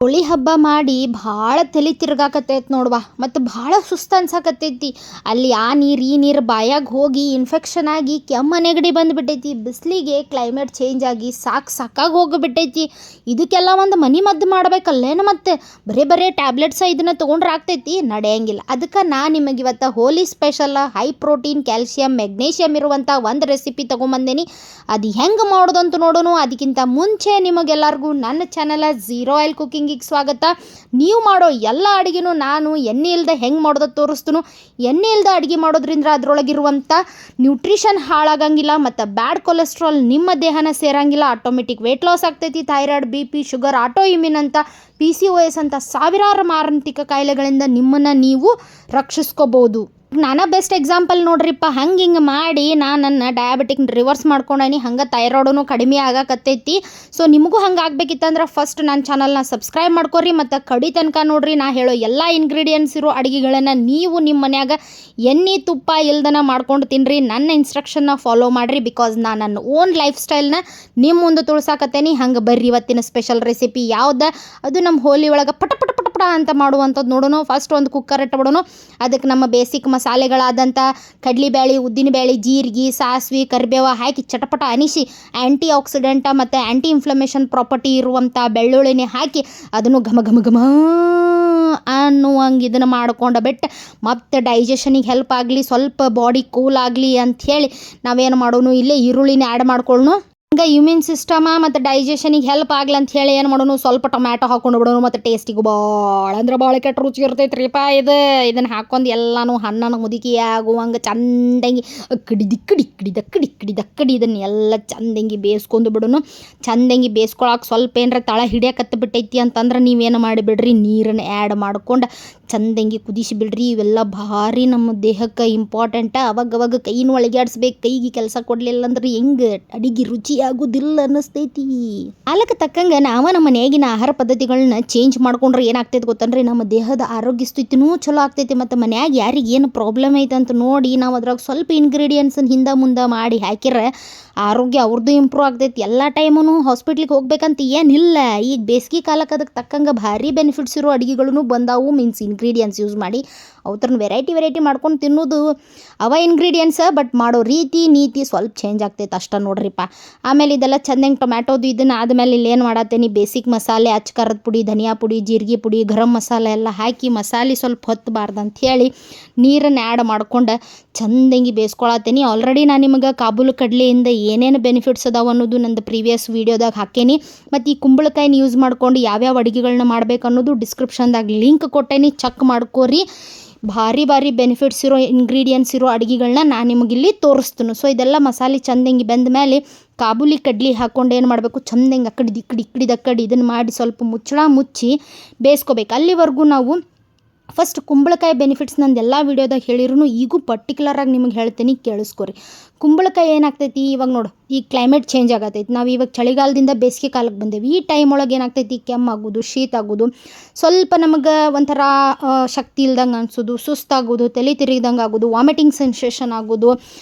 ಹೋಳಿ ಹಬ್ಬ ಮಾಡಿ ಭಾಳ ತಲೆ ತಿರ್ಗಾಕತ್ತೈತಿ ನೋಡ್ವಾ. ಮತ್ತು ಭಾಳ ಸುಸ್ತು ಅನ್ಸಾಕತ್ತೈತಿ. ಅಲ್ಲಿ ಆ ನೀರು ಈ ನೀರು ಬಾಯಾಗ ಹೋಗಿ ಇನ್ಫೆಕ್ಷನ್ ಆಗಿ ಕೆಮ್ಮು ನೆಗಡಿ ಬಂದುಬಿಟ್ಟೈತಿ. ಬಿಸಿಲಿಗೆ ಕ್ಲೈಮೇಟ್ ಚೇಂಜ್ ಆಗಿ ಸಾಕಾಗಿ ಹೋಗಿಬಿಟ್ಟೈತಿ. ಇದಕ್ಕೆಲ್ಲ ಒಂದು ಮನೆ ಮದ್ದು ಮಾಡ್ಬೇಕಲ್ಲೇನು? ಮತ್ತೆ ಬರೇ ಟ್ಯಾಬ್ಲೆಟ್ಸ ಇದನ್ನು ತೊಗೊಂಡ್ರೆ ಆಗ್ತೈತಿ? ನಡೆಯಂಗಿಲ್ಲ. ಅದಕ್ಕೆ ನಾನು ನಿಮಗೆ ಇವತ್ತು Holi special high protein calcium magnesium ಇರುವಂಥ ಒಂದು ರೆಸಿಪಿ ತೊಗೊಂಬಂದೇನಿ. ಅದು ಹೆಂಗೆ ಮಾಡೋದಂತ ನೋಡೋಣ. ಅದಕ್ಕಿಂತ ಮುಂಚೆ ನಿಮಗೆಲ್ಲರಿಗೂ ನನ್ನ ಚಾನಲ್ ಝೀರೋ ಆಯಿಲ್ ಕುಕಿಂಗಿಗೆ ಸ್ವಾಗತ. ನೀವು ಮಾಡೋ ಎಲ್ಲ ಅಡುಗೆನೂ ನಾನು ಎಣ್ಣೆ ಇಲ್ಲದೆ ಹೆಂಗೆ ಮಾಡೋದು ತೋರಿಸ್ತೀನಿ. ಎಣ್ಣೆ ಇಲ್ಲದೆ ಅಡುಗೆ ಮಾಡೋದ್ರಿಂದ ಅದರೊಳಗಿರುವಂಥ ನ್ಯೂಟ್ರಿಷನ್ ಹಾಳಾಗಂಗಿಲ್ಲ ಮತ್ತು ಬ್ಯಾಡ್ ಕೊಲೆಸ್ಟ್ರಾಲ್ ನಿಮ್ಮ ದೇಹನ ಸೇರಂಗಿಲ್ಲ. ಆಟೋಮೆಟಿಕ್ ವೆಯ್ಟ್ ಲಾಸ್ ಆಗ್ತೈತಿ. Thyroid, BP, sugar, auto immune ಅಂತ PCOS ಅಂತ ಸಾವಿರಾರು ಮಾರಣಾಂತಿಕ ಕಾಯಿಲೆಗಳಿಂದ ನಿಮ್ಮನ್ನು ನೀವು ರಕ್ಷಿಸ್ಕೋಬೋದು. ನಾನು ಬೆಸ್ಟ್ ಎಕ್ಸಾಂಪಲ್ ನೋಡ್ರಿಪ್ಪ. ಹಿಂಗೆ ಮಾಡಿ ನಾನು ನನ್ನ ಡಯಾಬಿಟಿಕ್ ರಿವರ್ಸ್ ಮಾಡ್ಕೊಂಡೇನಿ. ಹಂಗೆ ಥೈರಾಯ್ಡೂ ಕಡಿಮೆ ಆಗಾಕತ್ತೈತಿ. ಸೊ ನಿಮಗೂ ಹಂಗೆ ಆಗ್ಬೇಕಿತ್ತಂದ್ರೆ ಫಸ್ಟ್ ನನ್ನ ಚಾನಲ್ನ ಸಬ್ಸ್ಕ್ರೈಬ್ ಮಾಡ್ಕೊರಿ ಮತ್ತು ಕಡಿ ತನಕ ನೋಡ್ರಿ. ನಾ ಹೇಳೋ ಎಲ್ಲ ಇಂಗ್ರೀಡಿಯೆಂಟ್ಸ್ ಇರೋ ಅಡುಗೆಗಳನ್ನು ನೀವು ನಿಮ್ಮ ಮನ್ಯಾಗ ಎಣ್ಣೆ ತುಪ್ಪ ಇಲ್ದನ ಮಾಡ್ಕೊಂಡು ತಿನ್ನಿರಿ. ನನ್ನ ಇನ್ಸ್ಟ್ರಕ್ಷನ್ನ ಫಾಲೋ ಮಾಡಿರಿ. ಬಿಕಾಸ್ ನಾನು ನನ್ನ ಓನ್ ಲೈಫ್ ಸ್ಟೈಲ್ನ ನಿಮ್ಮ ಮುಂದೆ ತೋರ್ಸಾಕತ್ತೇನಿ. ಹಂಗೆ ಬರ್ರಿ ಇವತ್ತಿನ ಸ್ಪೆಷಲ್ ರೆಸಿಪಿ ಯಾವ್ದು ಅದು ನಮ್ಮ ಹೋಲಿ ಒಳಗೆ ಪಟ ಅಂತ ಮಾಡುವಂಥದ್ದು ನೋಡೋಣ. ಫಸ್ಟ್ ಒಂದು ಕುಕ್ಕರ್ ಇಟ್ಬಿಡೋಣ. ಅದಕ್ಕೆ ನಮ್ಮ ಬೇಸಿಕ್ ಮಸಾಲೆಗಳಾದಂಥ ಕಡಲೆಬೇಳೆ, ಉದ್ದಿನಬೇಳೆ, ಜೀರಿಗೆ, ಸಾಸಿವೆ, ಕರಿಬೇವು ಹಾಕಿ ಚಟಪಟ ಅನಿಸಿ ಆ್ಯಂಟಿ ಆಕ್ಸಿಡೆಂಟ ಮತ್ತು ಆ್ಯಂಟಿ ಇನ್ಫ್ಲಮೇಷನ್ ಪ್ರಾಪರ್ಟಿ ಇರುವಂಥ ಬೆಳ್ಳುಳ್ಳಿನೇ ಹಾಕಿ ಅದನ್ನು ಘಮ ಅನ್ನುವಂಗೆ ಇದನ್ನು ಮಾಡ್ಕೊಂಡು ಬಿಟ್ಟು ಮತ್ತು ಡೈಜೆಷನಿಗೆ ಹೆಲ್ಪ್ ಆಗಲಿ, ಸ್ವಲ್ಪ ಬಾಡಿ ಕೂಲ್ ಆಗಲಿ ಅಂಥೇಳಿ ನಾವೇನು ಮಾಡೋಣ, ಇಲ್ಲೇ ಈರುಳ್ಳಿನ ಆ್ಯಡ್ ಮಾಡ್ಕೊಳ್ಳೋಣ. ಹಂಗೆ ಇಮ್ಯೂನ್ ಸಿಸ್ಟಮ ಮತ್ತು ಡೈಜೆಷನಿಗೆ ಹೆಲ್ಪ್ ಆಗಲಿ ಅಂತ ಹೇಳಿ ಏನು ಮಾಡೋಣ, ಸ್ವಲ್ಪ ಟೊಮ್ಯಾಟೊ ಹಾಕ್ಕೊಂಡು ಬಿಡೋಣ. ಮತ್ತು ಟೇಸ್ಟಿಗೂ ಭಾಳ ಕೆಟ್ಟ ರುಚಿ ಇರ್ತೈತೆ ರೀಪ ಇದನ್ನು ಹಾಕ್ಕೊಂಡು ಎಲ್ಲನೂ ಹಣ್ಣನ್ನು ಮುದುಕಿ ಆಗುವಂಗೆ ಚಂದಂಗಿ ದಕ್ಕಡಿ ಇದನ್ನೆಲ್ಲ ಚಂದಂಗಿ ಬೇಯಿಸ್ಕೊಂಡು ಬಿಡೋಣ. ಚಂದಂಗಿ ಬೇಯಿಸ್ಕೊಳಕ್ಕೆ ಸ್ವಲ್ಪ ಏನರ ತಳ ಹಿಡಿಯಕತ್ತ ಬಿಟ್ಟೈತಿ ಅಂತಂದ್ರೆ ನೀವೇನು ಮಾಡಿಬಿಡ್ರಿ, ನೀರನ್ನು ಆ್ಯಡ್ ಮಾಡ್ಕೊಂಡು ಚಂದಂಗಿ ಕುದಿಸಿ ಬಿಡ್ರಿ. ಇವೆಲ್ಲ ಭಾರಿ ನಮ್ಮ ದೇಹಕ್ಕೆ ಇಂಪಾರ್ಟೆಂಟ. ಅವಾಗ ಕೈನೂ ಒಳಗಾಡಿಸ್ಬೇಕು. ಕೈಗೆ ಕೆಲಸ ಕೊಡಲಿಲ್ಲ ಅಂದ್ರೆ ಹೆಂಗೆ ಅಡಿಗೆ ರುಚಿ ಆಗೋದಿಲ್ಲ ಅನ್ನಿಸ್ತೈತಿ. ಕಾಲಕ್ಕೆ ತಕ್ಕಂಗೆ ನಾವು ನಮ್ಮ ಮನೆಯಾಗಿನ ಆಹಾರ ಪದ್ಧತಿಗಳನ್ನ ಚೇಂಜ್ ಮಾಡ್ಕೊಂಡ್ರೆ ಏನಾಗ್ತೈತೆ ಗೊತ್ತನ್ರಿ, ನಮ್ಮ ದೇಹದ ಆರೋಗ್ಯ ಸ್ಥಿತಿನೂ ಚಲೋ ಆಗ್ತೈತಿ. ಮತ್ತು ಮನ್ಯಾಗ ಯಾರಿಗೆ ಏನು ಪ್ರಾಬ್ಲಮ್ ಐತೆ ಅಂತ ನೋಡಿ ನಾವು ಅದ್ರಾಗ ಸ್ವಲ್ಪ ಇಂಗ್ರೀಡಿಯೆಂಟ್ಸನ್ನು ಹಿಂದೆ ಮುಂದೆ ಮಾಡಿ ಹಾಕಿದ್ರೆ ಆರೋಗ್ಯ ಅವ್ರದ್ದು ಇಂಪ್ರೂವ್ ಆಗ್ತೈತಿ. ಎಲ್ಲ ಟೈಮೂ ಹಾಸ್ಪಿಟ್ಲಿಗೆ ಹೋಗ್ಬೇಕಂತ ಏನಿಲ್ಲ. ಈಗ ಬೇಸಿಗೆ ಕಾಲಕ್ಕೆ ಅದಕ್ಕೆ ತಕ್ಕಂಗೆ ಭಾರಿ ಬೆನಿಫಿಟ್ಸ್ ಇರೋ ಅಡುಗೆಗಳೂ ಬಂದಾವು. ಮೀನ್ಸ್ ಇಂಗ್ರೀಡಿಯೆಂಟ್ಸ್ ಯೂಸ್ ಮಾಡಿ ಅವ್ರನ್ನ ವೆರೈಟಿ ಮಾಡ್ಕೊಂಡು ತಿನ್ನೋದು ಅವ ಇಂಗ್ರೀಡಿಯೆಂಟ್ಸ. ಬಟ್ ಮಾಡೋ ನೀತಿ ಸ್ವಲ್ಪ ಚೇಂಜ್ ಆಗ್ತೈತೆ ಅಷ್ಟ ನೋಡ್ರಿಪ್ಪ. ಆಮೇಲೆ ಇದೆಲ್ಲ ಚಂದಂಗೆ ಟೊಮ್ಯಾಟೋದು ಇದನ್ನು ಆದಮೇಲೆ ಇಲ್ಲಿ ಏನು ಮಾಡತ್ತೇನೆ, ಬೇಸಿಕ್ ಮಸಾಲೆ ಅಚ್ಚ ಖಾರದ ಪುಡಿ, ಧನಿಯಾ ಪುಡಿ, ಜೀರಿಗೆ ಪುಡಿ, ಗರಂ ಮಸಾಲೆ ಎಲ್ಲ ಹಾಕಿ ಮಸಾಲೆ ಸ್ವಲ್ಪ ಹೊತ್ತಬಾರ್ದು ಅಂಥೇಳಿ ನೀರನ್ನು ಆ್ಯಡ್ ಮಾಡ್ಕೊಂಡು ಚಂದಂಗಿ ಬೇಯಿಸ್ಕೊಳತ್ತೇನೆ. ಆಲ್ರೆಡಿ ನಾನು ನಿಮಗೆ ಕಾಬೂಲ್ ಕಡಲೆಯಿಂದ ಏನೇನು ಬೆನಿಫಿಟ್ಸ್ ಅದಾವ ಅನ್ನೋದು ನಂದು ಪ್ರೀವಿಯಸ್ ವೀಡಿಯೋದಾಗ ಹಾಕೇನಿ. ಮತ್ತು ಈ ಕುಂಬಳಕಾಯಿನ ಯೂಸ್ ಮಾಡ್ಕೊಂಡು ಯಾವ್ಯಾವ ಅಡುಗೆಗಳನ್ನ ಮಾಡ್ಬೇಕು ಅನ್ನೋದು ಡಿಸ್ಕ್ರಿಪ್ಷನ್ದಾಗ ಲಿಂಕ್ ಕೊಟ್ಟೇನಿ, ಚೆಕ್ ಮಾಡ್ಕೋರಿ. ಭಾರಿ ಬೆನಿಫಿಟ್ಸ್ ಇರೋ ಇಂಗ್ರೀಡಿಯೆಂಟ್ಸ್ ಇರೋ ಅಡುಗೆಗಳನ್ನ ನಾನು ನಿಮಗಿಲ್ಲಿ ತೋರಿಸ್ತೀನಿ. ಸೊ ಇದೆಲ್ಲ ಮಸಾಲೆ ಚಂದಂಗಿ ಬೆಂದ ಮೇಲೆ ಕಾಬೂಲಿ ಕಡ್ಲಿ ಹಾಕ್ಕೊಂಡು ಏನು ಮಾಡಬೇಕು, ಚಂದಂಗೆ ಅಕ್ಕಡಿ ಇದನ್ನು ಮಾಡಿ ಸ್ವಲ್ಪ ಮುಚ್ಚಿ ಬೇಯಿಸ್ಕೋಬೇಕು. ಅಲ್ಲಿವರೆಗೂ ನಾವು ಫಸ್ಟ್ ಕುಂಬಳಕಾಯಿ ಬೆನಿಫಿಟ್ಸ್ ನಂದು ಎಲ್ಲ ವೀಡಿಯೋದಾಗ ಹೇಳಿರೂ ಈಗೂ ಪರ್ಟಿಕ್ಯುಲರಾಗಿ ನಿಮಗೆ ಹೇಳ್ತೀನಿ, ಕೇಳಿಸ್ಕೊರಿ. ಕುಂಬಳಕಾಯಿ ಏನಾಗ್ತೈತಿ, ಇವಾಗ ನೋಡು ಈ ಕ್ಲೈಮೇಟ್ ಚೇಂಜ್ ಆಗತೈತಿ. ನಾವು ಇವಾಗ ಚಳಿಗಾಲದಿಂದ ಬೇಸಿಗೆ ಕಾಲಕ್ಕೆ ಬಂದೇವಿ. ಈ ಟೈಮ್ ಒಳಗೆ ಏನಾಗ್ತೈತಿ, ಕೆಮ್ಮಾಗೋದು, ಶೀತ ಆಗೋದು, ಸ್ವಲ್ಪ ನಮಗೆ ಒಂಥರ ಶಕ್ತಿ ಇಲ್ದಂಗೆ ಅನಿಸೋದು, ಸುಸ್ತಾಗೋದು, ತಲೆ ತಿರುಗಿದಂಗೆ ಆಗೋದು, ವಾಮಿಟಿಂಗ್ ಸೆನ್ಸೇಷನ್ ಆಗೋದು,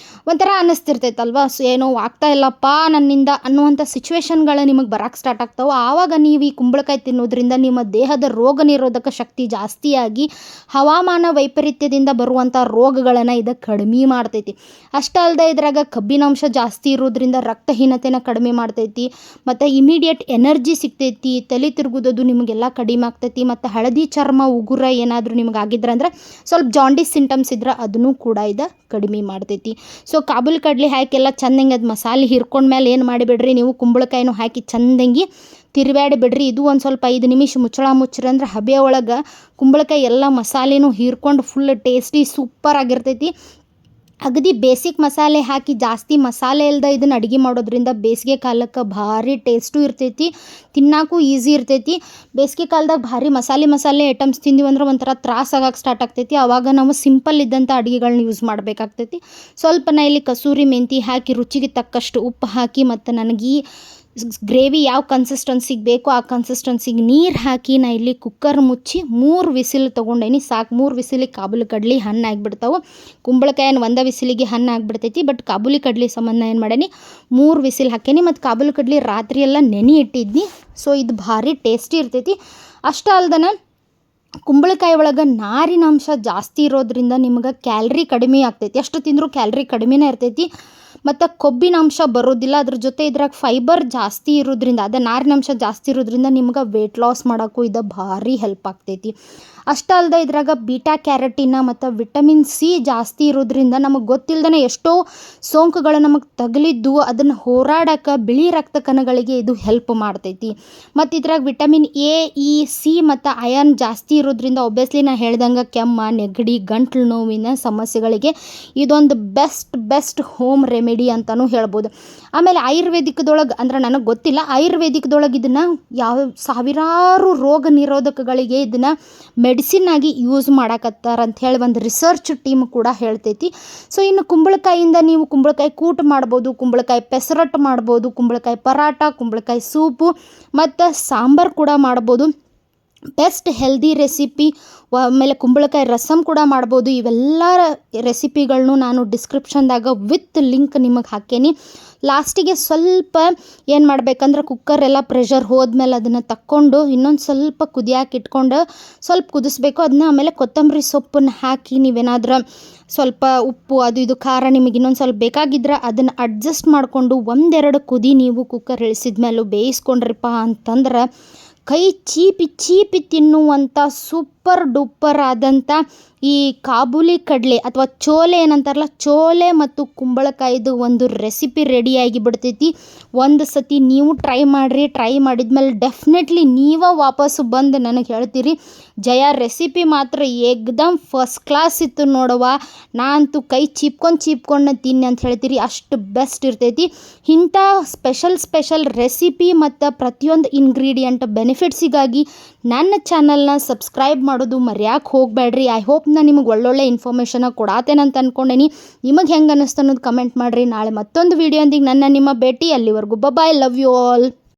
ಒಂಥರ ಅನ್ನಿಸ್ತಿರ್ತೈತಲ್ವ. ಸೊ ಏನೋ ಆಗ್ತಾ ಇಲ್ಲಪ್ಪ ನನ್ನಿಂದ ಅನ್ನುವಂಥ ಸಿಚುವೇಶನ್ಗಳು ನಿಮಗೆ ಬರೋಕ್ಕೆ ಸ್ಟಾರ್ಟ್ ಆಗ್ತಾವೆ. ಆವಾಗ ನೀವು ಈ ಕುಂಬಳಕಾಯಿ ತಿನ್ನೋದ್ರಿಂದ ನಿಮ್ಮ ದೇಹದ ರೋಗ ನಿರೋಧಕ ಶಕ್ತಿ ಜಾಸ್ತಿಯಾಗಿ ಹವಾಮಾನ ವೈಪರೀತ್ಯದಿಂದ ಬರುವಂಥ ರೋಗಗಳನ್ನು ಇದು ಕಡಿಮೆ ಮಾಡ್ತೈತಿ. ಅಷ್ಟಲ್ಲದೆ ಇದ್ರಾಗ ಕಬ್ಬಿನಾಂಶ ಜಾಸ್ತಿ ಇರೋದ್ರಿಂದ ರಕ್ತಹೀನತೆನ ಕಡಿಮೆ ಮಾಡ್ತೈತಿ. ಮತ್ತು ಇಮಿಡಿಯೇಟ್ ಎನರ್ಜಿ ಸಿಗ್ತೈತಿ. ತಲೆ ತಿರುಗೋದು ನಿಮಗೆಲ್ಲ ಕಡಿಮೆ ಆಗ್ತೈತಿ. ಮತ್ತು ಹಳದಿ ಚರ್ಮ, ಉಗುರ ಏನಾದರೂ ನಿಮ್ಗೆ ಆಗಿದ್ರಂದ್ರೆ ಸ್ವಲ್ಪ ಜಾಂಡಿಸ್ ಸಿಂಟಮ್ಸ್ ಇದ್ರೆ ಅದನ್ನು ಕೂಡ ಇದು ಕಡಿಮೆ ಮಾಡ್ತೈತಿ. ಸೊ ಕಾಬೂಲ್ ಕಡ್ಲಿ ಹಾಕಿ ಎಲ್ಲ ಚಂದಂಗೆ ಅದು ಮಸಾಲೆ ಹಿರ್ಕೊಂಡ್ಮೇಲೆ ಏನು ಮಾಡಿಬಿಡ್ರಿ, ನೀವು ಕುಂಬಳಕಾಯಿನೂ ಹಾಕಿ ಚಂದಂಗಿ ತಿರುವಾಡಿ ಬಿಡ್ರಿ. ಇದು ಒಂದು ಸ್ವಲ್ಪ 5 ನಿಮಿಷ ಮುಚ್ಚ್ರಿ ಅಂದ್ರೆ ಹಬೆ ಒಳಗೆ ಕುಂಬಳಕಾಯಿ ಎಲ್ಲ ಮಸಾಲೆನೂ ಹೀರ್ಕೊಂಡು ಫುಲ್ ಟೇಸ್ಟಿ ಸೂಪರ್ ಆಗಿರ್ತೈತಿ. ಅಗದಿ ಬೇಸಿಕ್ ಮಸಾಲೆ ಹಾಕಿ ಜಾಸ್ತಿ ಮಸಾಲೆ ಇಲ್ಲದ ಇದನ್ನು ಅಡುಗೆ ಮಾಡೋದ್ರಿಂದ ಬೇಸಿಗೆ ಕಾಲಕ್ಕೆ ಭಾರಿ ಟೇಸ್ಟು ಇರ್ತೈತಿ, ತಿನ್ನೋಕ್ಕೂ ಈಸಿ ಇರ್ತೈತಿ. ಬೇಸಿಗೆ ಕಾಲದಾಗ ಭಾರಿ ಮಸಾಲೆ ಐಟಮ್ಸ್ ತಿಂದಿವಿ ಅಂದ್ರೆ ಒಂಥರ ತ್ರಾಸ ಆಗಕ್ಕೆ ಸ್ಟಾರ್ಟ್ ಆಗ್ತೈತಿ. ಆವಾಗ ನಾವು ಸಿಂಪಲ್ ಇದ್ದಂಥ ಅಡುಗೆಗಳನ್ನ ಯೂಸ್ ಮಾಡಬೇಕಾಗ್ತೈತಿ. ಸ್ವಲ್ಪ ನಾ ಇಲ್ಲಿ ಕಸೂರಿ ಮೆಂತಿ ಹಾಕಿ ರುಚಿಗೆ ತಕ್ಕಷ್ಟು ಉಪ್ಪು ಹಾಕಿ ಮತ್ತು ನನಗೆ ಈ ಗ್ರೇವಿ ಯಾವ ಕನ್ಸಿಸ್ಟೆನ್ಸಿಗೆ ಬೇಕೋ ಆ ಕನ್ಸಿಸ್ಟೆನ್ಸಿಗೆ ನೀರು ಹಾಕಿ ನಾ ಇಲ್ಲಿ ಕುಕ್ಕರ್ ಮುಚ್ಚಿ 3 ವಿಸಿಲ್ ತೊಗೊಂಡೇನಿ. ಸಾಕು. 3 ವಿಸಿಲಿಗೆ ಕಾಬೂಲಿ ಕಡ್ಲಿ ಹಣ್ಣು ಆಗಿಬಿಡ್ತಾವೆ. ಕುಂಬಳಕಾಯನ್ನು 1 ವಿಸಿಲಿಗೆ ಹಣ್ಣು ಆಗಿಬಿಡ್ತೈತಿ. ಬಟ್ ಕಾಬೂಲಿ ಕಡ್ಲಿ ಸಂಬಂಧ ಏನು ಮಾಡೇನಿ, 3 ವಿಸಿಲ್ ಹಾಕೇನಿ. ಮತ್ತು ಕಾಬೂಲಿ ಕಡ್ಲಿ ರಾತ್ರಿ ಎಲ್ಲ ನೆನೆ ಇಟ್ಟಿದ್ನಿ. ಸೊ ಇದು ಭಾರಿ ಟೇಸ್ಟಿ ಇರ್ತೈತಿ. ಅಷ್ಟೇ ಅಲ್ದನ ಕುಂಬಳಕಾಯಿ ಒಳಗೆ ನಾರಿನಾಂಶ ಜಾಸ್ತಿ ಇರೋದ್ರಿಂದ ನಿಮ್ಗೆ ಕ್ಯಾಲ್ರಿ ಕಡಿಮೆ ಆಗ್ತೈತಿ, ಎಷ್ಟು ತಿಂದರೂ ಕ್ಯಾಲ್ರಿ ಕಡಿಮೆನೇ ಇರ್ತೈತಿ ಮತ್ತು ಕೊಬ್ಬಿನಾಂಶ ಬರೋದಿಲ್ಲ. ಅದ್ರ ಜೊತೆ ಇದ್ರಾಗ ಫೈಬರ್ ಜಾಸ್ತಿ ಇರೋದ್ರಿಂದ, ಅದೇ ನಾರಿನಾಂಶ ಜಾಸ್ತಿ ಇರೋದ್ರಿಂದ ನಿಮ್ಗೆ ವೆಯ್ಟ್ ಲಾಸ್ ಮಾಡೋಕ್ಕೂ ಇದು ಭಾರಿ ಹೆಲ್ಪ್ ಆಗ್ತೈತಿ. ಅಷ್ಟೇ ಅಲ್ಲದೆ ಇದ್ರಾಗ ಬೀಟಾ ಕ್ಯಾರಟಿನ ಮತ್ತು ವಿಟಮಿನ್ ಸಿ ಜಾಸ್ತಿ ಇರೋದ್ರಿಂದ ನಮಗೆ ಗೊತ್ತಿಲ್ಲದೇ ಎಷ್ಟೋ ಸೋಂಕುಗಳು ನಮಗೆ ತಗಲಿದ್ದು ಅದನ್ನು ಹೋರಾಡೋಕ್ಕೆ ಬಿಳಿ ರಕ್ತ ಕಣಗಳಿಗೆ ಇದು ಹೆಲ್ಪ್ ಮಾಡ್ತೈತಿ. ಮತ್ತು ಇದ್ರಾಗ ವಿಟಮಿನ್ ಎ, ಇ, ಸಿ ಮತ್ತು ಅಯರ್ನ್ ಜಾಸ್ತಿ ಇರೋದ್ರಿಂದ ಒಬ್ವಿಯಸ್ಲಿ ನಾನು ಹೇಳ್ದಂಗೆ ಕೆಮ್ಮ, ನೆಗಡಿ, ಗಂಟ್ಲು ನೋವಿನ ಸಮಸ್ಯೆಗಳಿಗೆ ಇದೊಂದು ಬೆಸ್ಟ್ ಹೋಮ್ ರೆಮಿಡಿ ಅಂತಲೂ ಹೇಳ್ಬೋದು. ಆಮೇಲೆ ಆಯುರ್ವೇದಿಕದೊಳಗೆ ಅಂದ್ರೆ ನನಗೆ ಗೊತ್ತಿಲ್ಲ, ಆಯುರ್ವೇದಿಕದೊಳಗೆ ಇದನ್ನು ಸಾವಿರಾರು ರೋಗ ನಿರೋಧಕಗಳಿಗೆ ಇದನ್ನು ಮೆಡಿಸಿನ್ ಆಗಿ ಯೂಸ್ ಮಾಡಕತ್ತಾರ ಅಂತ ಹೇಳಿ ಒಂದು ರಿಸರ್ಚ್ ಟೀಮ್ ಕೂಡ ಹೇಳ್ತೈತಿ. ಸೊ ಇನ್ನು ಕುಂಬಳಕಾಯಿಂದ ನೀವು ಕುಂಬಳಕಾಯಿ ಕೂಟ್ ಮಾಡ್ಬೋದು, ಕುಂಬಳಕಾಯಿ ಪೆಸರಟ್ಟು ಮಾಡ್ಬೋದು, ಕುಂಬಳಕಾಯಿ ಪರಾಟ, ಕುಂಬಳಕಾಯಿ ಸೂಪು ಮತ್ತು ಸಾಂಬಾರು ಕೂಡ ಮಾಡ್ಬೋದು. ಬೆಸ್ಟ್ ಹೆಲ್ದಿ ರೆಸಿಪಿ, ಆಮೇಲೆ ಕುಂಬಳಕಾಯಿ ರಸಮ್ ಕೂಡ ಮಾಡ್ಬೋದು. ಇವೆಲ್ಲ ರೆಸಿಪಿಗಳನ್ನೂ ನಾನು ಡಿಸ್ಕ್ರಿಪ್ಷನ್ದಾಗ ವಿತ್ ಲಿಂಕ್ ನಿಮಗೆ ಹಾಕೇನಿ. ಲಾಸ್ಟಿಗೆ ಸ್ವಲ್ಪ ಏನು ಮಾಡ್ಬೇಕಂದ್ರೆ ಕುಕ್ಕರೆಲ್ಲ ಪ್ರೆಷರ್ ಹೋದ್ಮೇಲೆ ಅದನ್ನು ತಕ್ಕೊಂಡು ಇನ್ನೊಂದು ಸ್ವಲ್ಪ ಕುದಿಯಾಕೆ ಇಟ್ಕೊಂಡು ಸ್ವಲ್ಪ ಕುದಿಸ್ಬೇಕು. ಅದನ್ನ ಆಮೇಲೆ ಕೊತ್ತಂಬರಿ ಸೊಪ್ಪನ್ನು ಹಾಕಿ ನೀವೇನಾದ್ರೂ ಸ್ವಲ್ಪ ಉಪ್ಪು ಅದು ಇದು ಖಾರ ನಿಮಗೆ ಇನ್ನೊಂದು ಸ್ವಲ್ಪ ಬೇಕಾಗಿದ್ರೆ ಅದನ್ನು ಅಡ್ಜಸ್ಟ್ ಮಾಡಿಕೊಂಡು 1-2 ಕುದಿ ನೀವು ಕುಕ್ಕರ್ ಇಳಿಸಿದ್ಮೇಲೂ ಬೇಯಿಸ್ಕೊಂಡ್ರಿಪ್ಪ ಅಂತಂದ್ರೆ ಕೈ ಚೀಪಿ ತಿನ್ನುವಂಥ ಸೂಪರ್ ಡೂಪರ್ ಆದಂಥ ಈ ಕಾಬೂಲಿ ಕಡಲೆ ಅಥವಾ ಚೋಲೆ ಏನಂತಾರಲ್ಲ, ಚೋಲೆ ಮತ್ತು ಕುಂಬಳಕಾಯಿದು ಒಂದು ರೆಸಿಪಿ ರೆಡಿಯಾಗಿ ಬಿಡ್ತೈತಿ. ಒಂದು ಸತಿ ನೀವು ಟ್ರೈ ಮಾಡಿರಿ. ಟ್ರೈ ಮಾಡಿದ್ಮೇಲೆ ಡೆಫಿನೆಟ್ಲಿ ನೀವೇ ವಾಪಸ್ಸು ಬಂದು ನನಗೆ ಹೇಳ್ತೀರಿ, ಜಯ ರೆಸಿಪಿ ಮಾತ್ರ ಏಕ್ದಮ್ ಫಸ್ಟ್ ಕ್ಲಾಸ್ ಇತ್ತು ನೋಡವ್ವ, ನಾ ಅಂತೂ ಕೈ ಚೀಪ್ಕೊಂಡು ತಿನ್ನಿ ಅಂತ ಹೇಳ್ತೀರಿ. ಅಷ್ಟು ಬೆಸ್ಟ್ ಇರ್ತೈತಿ. ಇಂಥ ಸ್ಪೆಷಲ್ ರೆಸಿಪಿ ಮತ್ತು ಪ್ರತಿಯೊಂದು ಇಂಗ್ರೀಡಿಯೆಂಟ್ ಬೆನಿಫಿಟ್ಸಿಗಾಗಿ ನನ್ನ ಚಾನಲ್ನ ಸಬ್ಸ್ಕ್ರೈಬ್ ಮಾಡೋದು ಮರ್ಯಾಕೆ ಹೋಗಬೇಡ್ರಿ. ಐ ಹೋಪ್ ನಾನು ನಿಮಗೆ ಒಳ್ಳೊಳ್ಳೆ ಇನ್ಫಾರ್ಮೇಷನ ಕೊಡಾತೇನಂತ ಅಂದ್ಕೊಂಡೇನಿ. ನಿಮಗೆ ಹೆಂಗೆ ಅನ್ನಿಸ್ತು ಅನ್ನೋದು ಕಮೆಂಟ್ ಮಾಡಿರಿ. ನಾಳೆ ಮತ್ತೊಂದು ವೀಡಿಯೋಂದಿಗೆ ನಿಮ್ಮ ಭೇಟಿ. ಅಲ್ಲಿವರೆಗೂ ಬಾಯ್, ಲವ್ ಯು ಆಲ್.